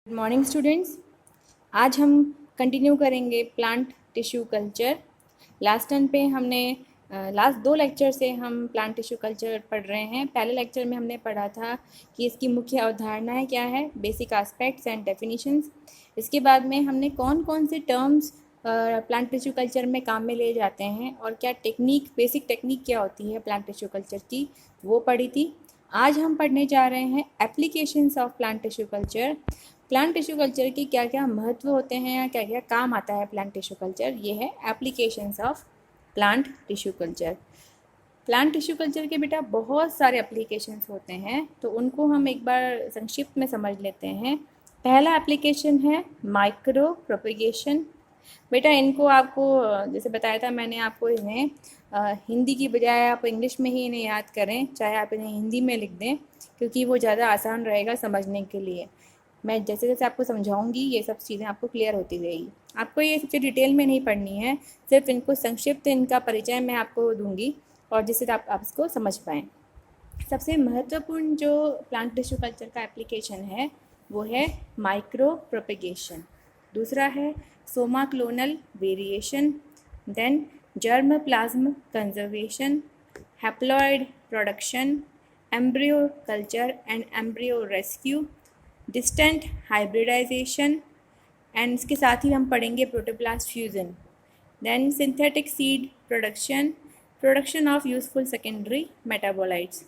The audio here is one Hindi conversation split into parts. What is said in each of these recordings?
Good morning students. आज हम कंटिन्यू करेंगे plant tissue culture. Last time पे हमने लास्ट दो लेक्चर से हम प्लांट टिश्यू कल्चर पढ़ रहे हैं। पहले लेक्चर में हमने पढ़ा था कि इसकी मुख्य अवधारणाएं क्या है, बेसिक एस्पेक्ट्स एंड डेफिनेशंस। इसके बाद में हमने कौन कौन से टर्म्स प्लांट टिश्यू कल्चर में काम में लिए जाते हैं और क्या टेक्निक, बेसिक टेक्निक क्या होती है प्लांट टिश्यू कल्चर की, वो पढ़ी थी। आज हम पढ़ने जा रहे हैं applications of plant tissue culture. Plant tissue culture की क्या क्या महत्व होते हैं या क्या क्या काम आता है प्लांट टिश्यू कल्चर, ये है applications of plant tissue culture. Plant tissue culture के बेटा बहुत सारे एप्लीकेशंस होते हैं, तो उनको हम एक बार संक्षिप्त में समझ लेते हैं। पहला एप्लीकेशन है माइक्रो प्रोपेगेशन। बेटा इनको आपको जैसे बताया था मैंने आपको, इन्हें हिंदी की बजाय आप इंग्लिश में ही इन्हें याद करें, चाहे आप इन्हें हिंदी में लिख दें, क्योंकि वो ज़्यादा आसान रहेगा समझने के लिए। मैं जैसे जैसे आपको समझाऊंगी ये सब चीज़ें आपको क्लियर होती रहेगी। आपको ये सबसे डिटेल में नहीं पढ़नी है, सिर्फ इनको संक्षिप्त इनका परिचय मैं आपको दूंगी और जिससे आप इसको समझ पाएँ। सबसे महत्वपूर्ण जो प्लांट टिश्यू कल्चर का एप्लीकेशन है वो है माइक्रो प्रोपेगेशन। दूसरा है somaclonal variation, then germplasm conservation, haploid production, embryo culture and embryo rescue, distant hybridization, and इसके साथ ही हम पढ़ेंगे protoplast fusion, then synthetic seed production, production of useful secondary metabolites.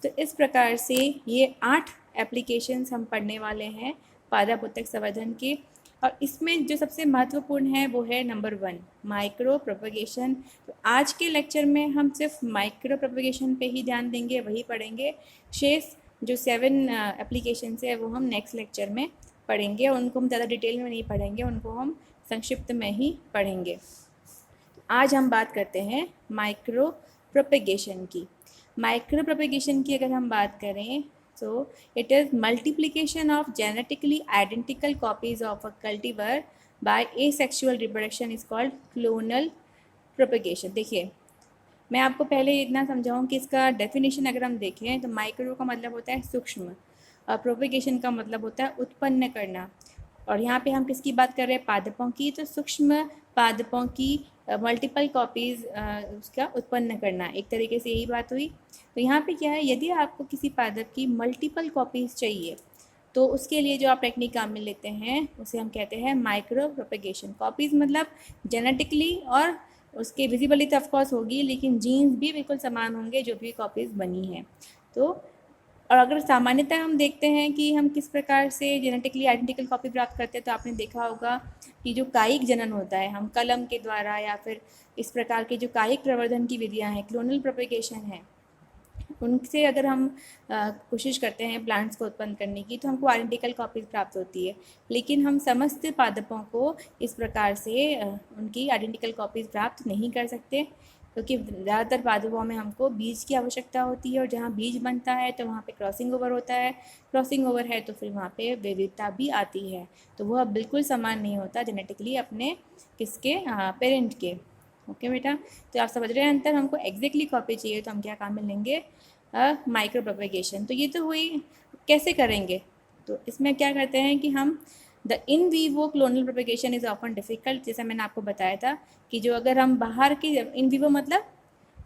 तो इस प्रकार से ये 8 एप्लीकेशंस हम पढ़ने वाले हैं पादप उत्तक संवर्धन के। और इसमें जो सबसे महत्वपूर्ण है वो है नंबर 1 माइक्रो प्रोपेगेशन। तो आज के लेक्चर में हम सिर्फ माइक्रो प्रोपेगेशन पे ही ध्यान देंगे, वही पढ़ेंगे। शेष जो 7 एप्लीकेशंस है वो हम नेक्स्ट लेक्चर में पढ़ेंगे, उनको हम ज़्यादा डिटेल में नहीं पढ़ेंगे, उनको हम संक्षिप्त में ही पढ़ेंगे। आज हम बात करते हैं माइक्रो प्रोपेगेशन की। माइक्रो प्रोपेगेशन की अगर हम बात करें तो it is multiplication of genetically identical copies of a cultivar by asexual reproduction is called clonal propagation. देखिए मैं आपको पहले इतना समझाऊं कि इसका डेफिनेशन अगर हम देखें तो माइक्रो का मतलब होता है सूक्ष्म और प्रोपेगेशन का मतलब होता है उत्पन्न करना। और यहाँ पे हम किसकी बात कर रहे हैं, पादपों की। तो सूक्ष्म पादपों की मल्टीपल कॉपीज़ उसका उत्पन्न करना, एक तरीके से यही बात हुई। तो यहाँ पे क्या है, यदि आपको किसी पादप की मल्टीपल कॉपीज़ चाहिए तो उसके लिए जो आप टेक्निक काम में लेते हैं उसे हम कहते हैं माइक्रो प्रोपेगेशन। कॉपीज़ मतलब जेनेटिकली और उसके विजिबली तो ऑफकोर्स होगी, लेकिन जीन्स भी बिल्कुल समान होंगे जो भी कॉपीज़ बनी हैं। तो और अगर सामान्यतः हम देखते हैं कि हम किस प्रकार से जेनेटिकली आइडेंटिकल कॉपी प्राप्त करते हैं, तो आपने देखा होगा कि जो कायिक जनन होता है हम कलम के द्वारा या फिर इस प्रकार के जो कायिक प्रवर्धन की विधियां हैं, क्लोनल प्रोपेगेशन है, उनसे अगर हम कोशिश करते हैं प्लांट्स को उत्पन्न करने की तो हमको आइडेंटिकल कॉपीज प्राप्त होती है। लेकिन हम समस्त पादपों को इस प्रकार से उनकी आइडेंटिकल कॉपीज प्राप्त नहीं कर सकते, क्योंकि ज़्यादातर पादपों में हमको बीज की आवश्यकता होती है और जहाँ बीज बनता है तो वहाँ पे क्रॉसिंग ओवर होता है। क्रॉसिंग ओवर है तो फिर वहाँ पे विविधता भी आती है, तो वह बिल्कुल समान नहीं होता जेनेटिकली अपने किसके पेरेंट के। ओके बेटा, तो आप समझ रहे हैं अंतर। हमको एग्जैक्टली कॉपी चाहिए तो हम क्या काम में लेंगे, माइक्रो प्रोपेगेशन। तो ये तो हुई, कैसे करेंगे, तो इसमें क्या करते हैं कि हम the in vivo clonal propagation is often difficult. जैसा मैंने आपको बताया था कि जो अगर हम बाहर की, इन वीवो मतलब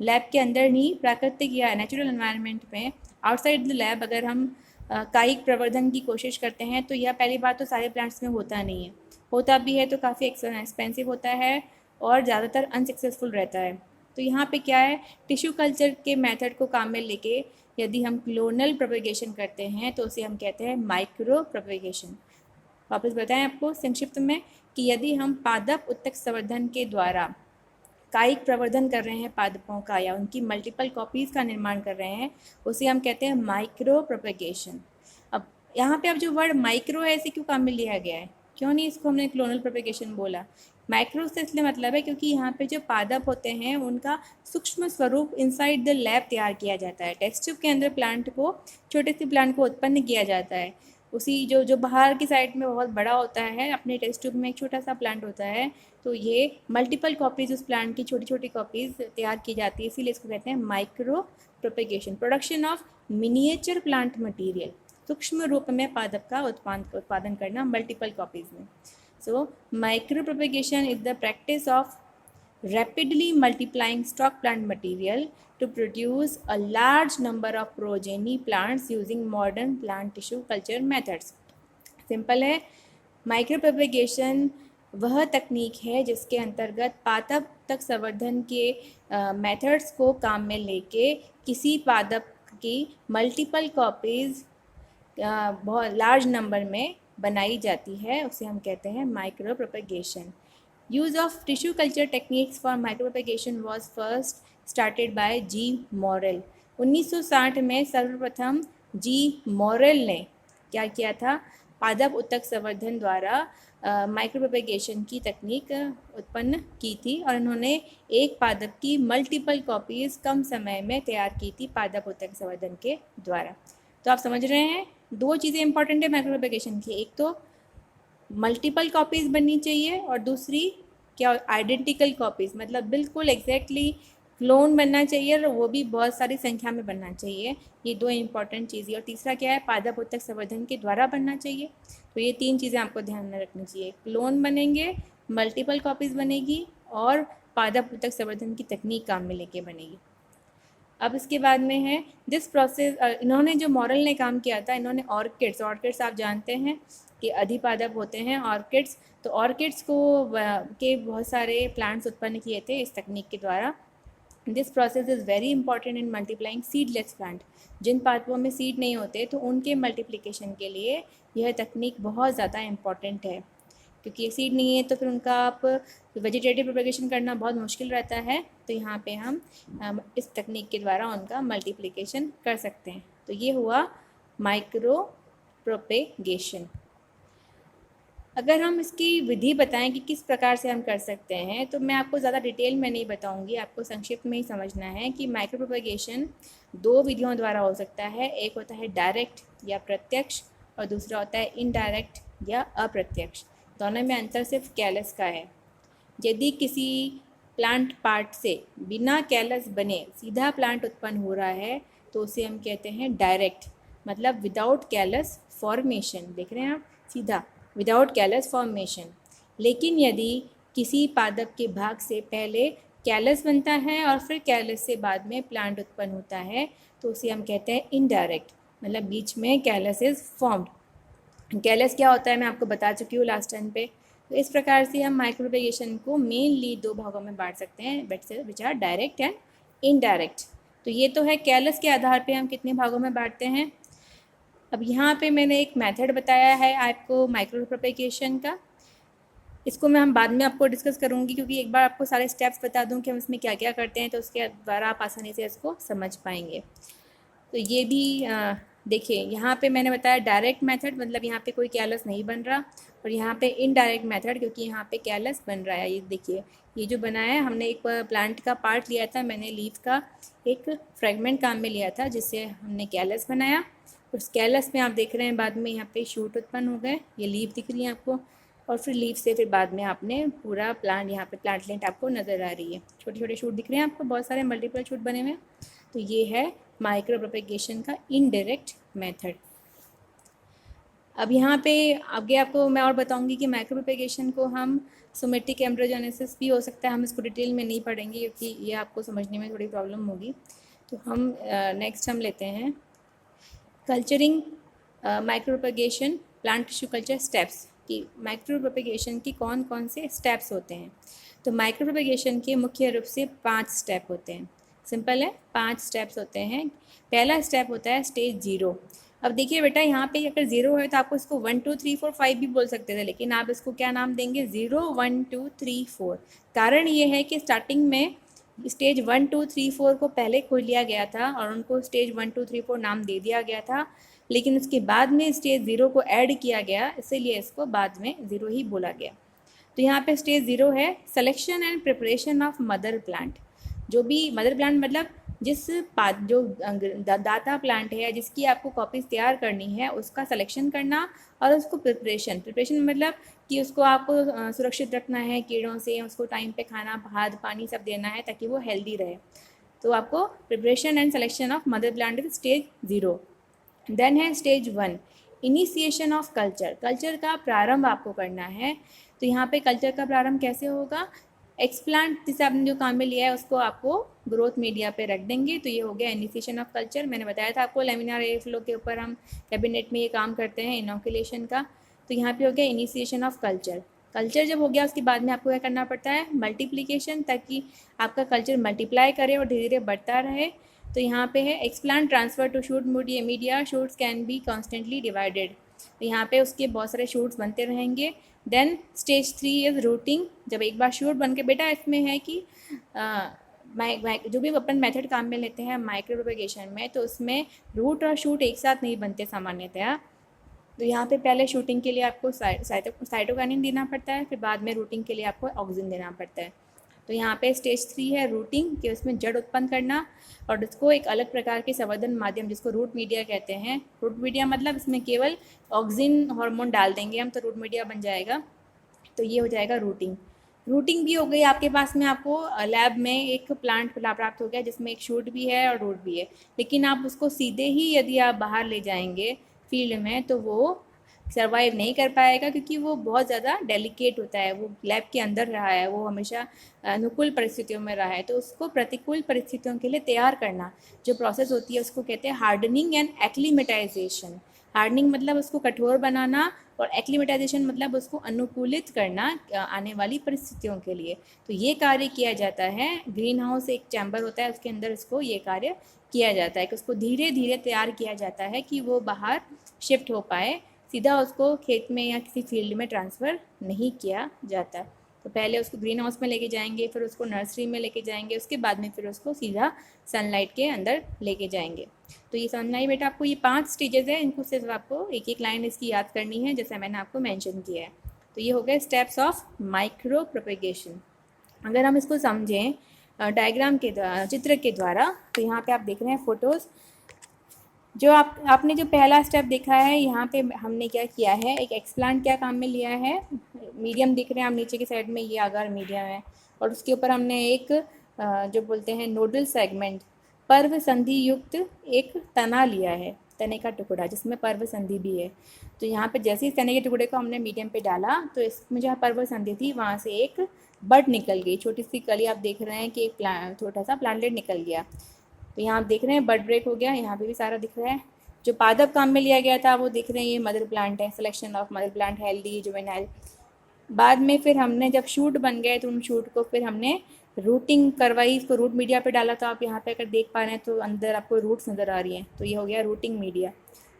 लैब के अंदर नहीं, प्राकृतिक या नेचुरल एनवायरनमेंट में आउटसाइड द लैब अगर हम कायिक प्रवर्धन की कोशिश करते हैं तो यह पहली बात तो सारे प्लांट्स में होता नहीं है, होता भी है तो काफ़ी एक्सपेंसिव होता है और ज़्यादातर अनसक्सेसफुल रहता है। तो यहाँ पे क्या है, टिश्यू कल्चर के मेथड को काम में लेके यदि हम क्लोनल प्रोपेगेशन करते हैं तो उसे हम कहते हैं माइक्रो प्रोपेगेशन। वापस बताएं आपको संक्षिप्त में कि यदि हम पादप उत्तक संवर्धन के द्वारा कायिक प्रवर्धन कर रहे हैं पादपों का या उनकी मल्टीपल कॉपीज़ का निर्माण कर रहे हैं, उसे हम कहते हैं माइक्रो प्रोपेगेशन। अब यहाँ पे अब जो वर्ड माइक्रो है इसे क्यों काम में लिया गया है, क्यों नहीं इसको हमने क्लोनल प्रोपेगेशन बोला। माइक्रो से इसलिए मतलब है क्योंकि यहाँ पे जो पादप होते हैं उनका सूक्ष्म स्वरूप इनसाइड द लैब तैयार किया जाता है। टेस्ट ट्यूब के अंदर प्लांट को, छोटे से प्लांट को उत्पन्न किया जाता है। उसी जो बाहर की साइड में बहुत बड़ा होता है, अपने टेस्ट ट्यूब में एक छोटा सा प्लांट होता है, तो ये मल्टीपल कॉपीज़ उस प्लांट की छोटी छोटी कॉपीज़ तैयार की जाती है, इसीलिए इसको कहते हैं micro propagation. Production of miniature plant material, सूक्ष्म रूप में पादप का उत्पादन करना मल्टीपल कॉपीज में। So micro propagation is the practice of rapidly multiplying stock plant material to produce a large number of progeny plants using modern plant tissue culture methods। Simple है, माइक्रो प्रोपेगेशन वह तकनीक है जिसके अंतर्गत पादप तक संवर्धन के मेथड्स को काम में लेके किसी पादप की मल्टीपल कॉपीज़ बहुत लार्ज नंबर में बनाई जाती है, उसे हम कहते हैं micro propagation. Use of tissue culture techniques for micropropagation was first started by G. Morrell। 1960 में सर्वप्रथम जी मॉरेल ने क्या किया था, पादप उत्तक संवर्धन द्वारा माइक्रोप्रोपेगेशन की तकनीक उत्पन्न की थी और उन्होंने एक पादप की मल्टीपल कॉपीज़ कम समय में तैयार की थी पादप उत्तक संवर्धन के द्वारा। तो आप समझ रहे हैं, दो चीज़ें इंपॉर्टेंट है माइक्रोप्रोपेगेशन की, एक तो मल्टीपल कॉपीज़ बननी चाहिए और दूसरी क्या, आइडेंटिकल कॉपीज़, मतलब बिल्कुल एग्जैक्टली क्लोन बनना चाहिए और वो भी बहुत सारी संख्या में बनना चाहिए। ये दो इंपॉर्टेंट चीज़ें। और तीसरा क्या है, पादप उत्तक संवर्धन के द्वारा बनना चाहिए। तो ये तीन चीज़ें आपको ध्यान में रखनी चाहिए, क्लोन बनेंगे, मल्टीपल कॉपीज़ बनेगी और पादप उत्तक संवर्धन की तकनीक काम में लेके बनेगी। अब इसके बाद में है दिस प्रोसेस, इन्होंने जो मॉरल ने काम किया था, इन्होंने ऑर्किड्स आप जानते हैं कि अधिपादप होते हैं ऑर्किड्स, तो ऑर्किड्स को के बहुत सारे प्लांट्स उत्पन्न किए थे इस तकनीक के द्वारा। This process is very important in multiplying seedless plant. जिन पादपों में सीड नहीं होते तो उनके मल्टीप्लिकेशन के लिए यह तकनीक बहुत ज़्यादा इम्पॉर्टेंट है, क्योंकि सीड नहीं है तो फिर उनका आप वेजिटेटिव प्रोपेगेशन करना बहुत मुश्किल रहता है। तो यहाँ पे हम इस तकनीक के द्वारा उनका मल्टीप्लिकेशन कर सकते हैं। तो ये हुआ माइक्रो प्रोपेगेशन। अगर हम इसकी विधि बताएं कि किस प्रकार से हम कर सकते हैं, तो मैं आपको ज़्यादा डिटेल में नहीं बताऊंगी, आपको संक्षिप्त में ही समझना है कि माइक्रो प्रोपेगेशन दो विधियों द्वारा हो सकता है। एक होता है डायरेक्ट या प्रत्यक्ष और दूसरा होता है इनडायरेक्ट या अप्रत्यक्ष। दोनों में अंतर सिर्फ कैलस का है। यदि किसी प्लांट पार्ट से बिना कैलस बने सीधा प्लांट उत्पन्न हो रहा है तो उसे हम कहते हैं डायरेक्ट, मतलब विदाउट कैलस फॉर्मेशन। देख रहे हैं आप, सीधा विदाउट कैलस फॉर्मेशन। लेकिन यदि किसी पादप के भाग से पहले कैलस बनता है और फिर कैलस से बाद में प्लांट उत्पन्न होता है तो उसे हम कहते हैं इनडायरेक्ट, मतलब बीच में कैलस इज़ फॉर्म्ड। कैलस क्या होता है मैं आपको बता चुकी हूँ लास्ट टाइम पे। तो इस प्रकार से हम माइक्रोप्रोपेगेशन को मेनली दो भागों में बांट सकते हैं, which are direct and indirect. तो ये तो है कैलस के आधार पे हम कितने भागों में बांटते हैं। अब यहाँ पे मैंने एक मेथड बताया है आपको माइक्रो प्रोपेगेशन का, इसको मैं हम बाद में आपको डिस्कस करूँगी, क्योंकि एक बार आपको सारे स्टेप्स बता दूँ कि हम इसमें क्या क्या करते हैं तो उसके द्वारा आप आसानी से इसको समझ पाएंगे। तो ये भी देखिए, यहाँ पे मैंने बताया डायरेक्ट मेथड, मतलब यहाँ पे कोई कैलस नहीं बन रहा, और यहाँ पे इनडायरेक्ट मेथड क्योंकि यहाँ पे कैलस बन रहा है। ये देखिए, ये जो बनाया है हमने एक प्लांट का पार्ट लिया था, मैंने लीफ का एक फ्रेगमेंट काम में लिया था जिससे हमने कैलस बनाया। उस कैलस में आप देख रहे हैं बाद में यहाँ पे शूट उत्पन्न हो गए, ये लीफ दिख रही है आपको, और फिर लीफ से फिर बाद में आपने पूरा प्लांट, यहाँ पे प्लांटलेट आपको नज़र आ रही है, छोटे छोटे शूट दिख रहे हैं आपको, बहुत सारे मल्टीपल शूट बने हुए हैं। तो ये है माइक्रो प्रोपेगेशन का इनडायरेक्ट मेथड। अब यहाँ पे आगे आपको मैं और बताऊंगी कि माइक्रो प्रोपेगेशन को हम सोमेटिक एम्ब्रियोजेनेसिस भी हो सकता है, हम इसको डिटेल में नहीं पढ़ेंगे क्योंकि ये आपको समझने में थोड़ी प्रॉब्लम होगी। तो हम नेक्स्ट हम लेते हैं culturing micro propagation plant tissue culture steps, कि माइक्रो प्रोपेगेशन की कौन कौन से स्टेप्स होते हैं। तो माइक्रो प्रोपेगेशन के मुख्य रूप से 5 स्टेप होते हैं। सिंपल है, 5 स्टेप्स होते हैं। पहला स्टेप होता है स्टेज 0। अब देखिए बेटा, यहाँ पे अगर 0 है तो आपको इसको 1 2 3 4 5 भी बोल सकते थे, लेकिन आप इसको क्या नाम देंगे, 0 1 2 3 4। कारण ये है कि स्टार्टिंग में स्टेज 1 2 3 4 को पहले खोल लिया गया था और उनको स्टेज 1 2 3 4 नाम दे दिया गया था, लेकिन उसके बाद में स्टेज 0 को ऐड किया गया, इसीलिए इसको बाद में 0 ही बोला गया। तो यहाँ पे स्टेज 0 है selection and preparation of mother plant. जो भी मदर प्लांट मतलब जिस जो दाता प्लांट है जिसकी आपको कॉपीज़ तैयार करनी है उसका सिलेक्शन करना, और उसको प्रिपरेशन मतलब कि उसको आपको सुरक्षित रखना है कीड़ों से, उसको टाइम पे खाना, खाद, पानी सब देना है ताकि वो हेल्दी रहे। तो आपको preparation and selection of mother plant is stage 0। Then है stage 1, initiation of culture. Culture का प्रारंभ आपको करना है। तो यहाँ पे कल्चर का प्रारंभ कैसे होगा, एक्सप्लांट जिसे आपने जो काम में लिया है उसको आपको ग्रोथ मीडिया पे रख देंगे। तो ये हो गया इनिशिएशन ऑफ कल्चर। मैंने बताया था आपको लेमिनार एयर फ्लो के ऊपर हम कैबिनेट में ये काम करते हैं इनोकुलेशन का। तो यहाँ पे हो गया इनिशिएशन ऑफ कल्चर। कल्चर जब हो गया उसके बाद में आपको क्या करना पड़ता है, मल्टीप्लिकेशन, ताकि आपका कल्चर मल्टीप्लाई करे और धीरे धीरे बढ़ता रहे। तो यहाँ पे है explant transfer to shoot media, shoots can be constantly divided. तो यहाँ पे उसके बहुत सारे शूट्स बनते रहेंगे। Then stage 3 is rooting. जब एक बार शूट बन के, बेटा इसमें है कि जो भी अपन मेथड काम में लेते हैं माइक्रो प्रोपेगेशन में, तो उसमें रूट और शूट एक साथ नहीं बनते सामान्यतया। तो यहाँ पे पहले शूटिंग के लिए आपको साइटोकाइनिन देना पड़ता है, फिर बाद में रूटिंग के लिए आपको ऑक्सिन देना पड़ता है। तो यहाँ पे स्टेज 3 है रूटिंग, कि उसमें जड़ उत्पन्न करना और उसको एक अलग प्रकार के संवर्धन माध्यम जिसको रूट मीडिया कहते हैं। रूट मीडिया मतलब इसमें केवल ऑक्सिन हार्मोन डाल देंगे हम तो रूट मीडिया बन जाएगा। तो ये हो जाएगा रूटिंग। रूटिंग भी हो गई आपके पास में, आपको लैब में एक प्लांट प्राप्त हो गया जिसमें एक शूट भी है और रूट भी है। लेकिन आप उसको सीधे ही यदि आप बाहर ले जाएंगे फील्ड में तो वो सर्वाइव नहीं कर पाएगा, क्योंकि वो बहुत ज़्यादा डेलिकेट होता है। वो लैब के अंदर रहा है, वो हमेशा अनुकूल परिस्थितियों में रहा है। तो उसको प्रतिकूल परिस्थितियों के लिए तैयार करना जो प्रोसेस होती है उसको कहते हैं हार्डनिंग एंड एक्लीमेटाइजेशन। हार्डनिंग मतलब उसको कठोर बनाना और एक्लीमेटाइजेशन मतलब उसको अनुकूलित करना आने वाली परिस्थितियों के लिए। तो ये कार्य किया जाता है। ग्रीन हाउस एक चैम्बर होता है, उसके अंदर इसको ये कार्य किया जाता है कि उसको धीरे धीरे तैयार किया जाता है कि वो बाहर शिफ्ट हो पाए, सीधा उसको खेत में या किसी फील्ड में ट्रांसफ़र नहीं किया जाता। तो पहले उसको ग्रीन हाउस में लेके जाएंगे, फिर उसको नर्सरी में लेके जाएंगे, उसके बाद में फिर उसको सीधा सनलाइट के अंदर लेके जाएंगे। तो ये समझना ही बेटा आपको, ये 5 स्टेजेस है, इनको सिर्फ आपको एक एक लाइन इसकी याद करनी है जैसा मैंने आपको मेंशन किया है। तो ये हो गए स्टेप्स ऑफ माइक्रो प्रोपेगेशन। अगर हम इसको समझें डायग्राम के द्वारा, चित्र के द्वारा, तो यहाँ पे आप देख रहे हैं फोटोज़। जो आपने जो पहला स्टेप देखा है, यहाँ पे हमने क्या किया है, एक एक्सप्लांट क्या काम में लिया है, मीडियम दिख रहे हैं आप नीचे की साइड में, ये अगर मीडियम है, और उसके ऊपर हमने एक जो बोलते हैं नोडल सेगमेंट, पर्व संधि युक्त एक तना लिया है, तने का टुकड़ा जिसमें पर्व संधि भी है। तो यहाँ पे जैसे ही तने के टुकड़े को हमने मीडियम पे डाला तो इसमें जहाँ पर्व संधि थी वहाँ से एक बड निकल गई, छोटी सी कली। आप देख रहे हैं कि एक छोटा सा प्लांटलेट निकल गया। तो यहाँ आप देख रहे हैं बड ब्रेक हो गया, यहाँ पे भी सारा दिख रहा है। जो पादप काम में लिया गया था वो देख रहे हैं, ये मदर प्लांट है, selection of mother plant healthy juvenile. बाद में फिर हमने जब शूट बन गए तो उन शूट को फिर हमने रूटिंग करवाई, इसको रूट मीडिया पे डाला। तो आप यहाँ पे अगर देख पा रहे हैं तो अंदर आपको रूट्स नज़र आ रही हैं, तो ये हो गया रूटिंग मीडिया।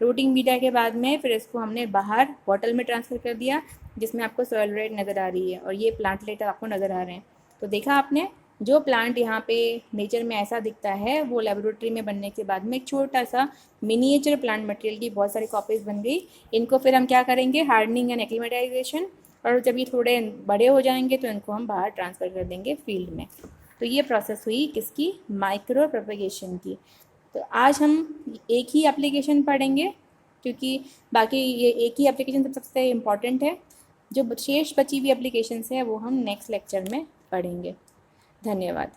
रूटिंग मीडिया के बाद में फिर इसको हमने बाहर बॉटल में ट्रांसफ़र कर दिया जिसमें आपको सॉइल रेट नज़र आ रही है और ये प्लांट लेटर आपको नज़र आ रहे हैं। तो देखा आपने, जो प्लांट यहाँ पे नेचर में ऐसा दिखता है वो लेबोरेटरी में बनने के बाद में एक छोटा सा मिनिएचर प्लांट मटेरियल की बहुत सारी कॉपीज़ बन गई। इनको फिर हम क्या करेंगे, हार्डनिंग एंड एक्लीमेटाइजेशन, और जब ये थोड़े बड़े हो जाएंगे तो इनको हम बाहर ट्रांसफ़र कर देंगे फील्ड में। तो ये प्रोसेस हुई किसकी, माइक्रो प्रोपेगेशन की। तो आज हम एक ही एप्लीकेशन पढ़ेंगे क्योंकि बाकी ये एक ही एप्लीकेशन सबसे इम्पॉर्टेंट है। जो शेष बची हुई एप्लीकेशंस है वो हम नेक्स्ट लेक्चर में पढ़ेंगे। धन्यवाद।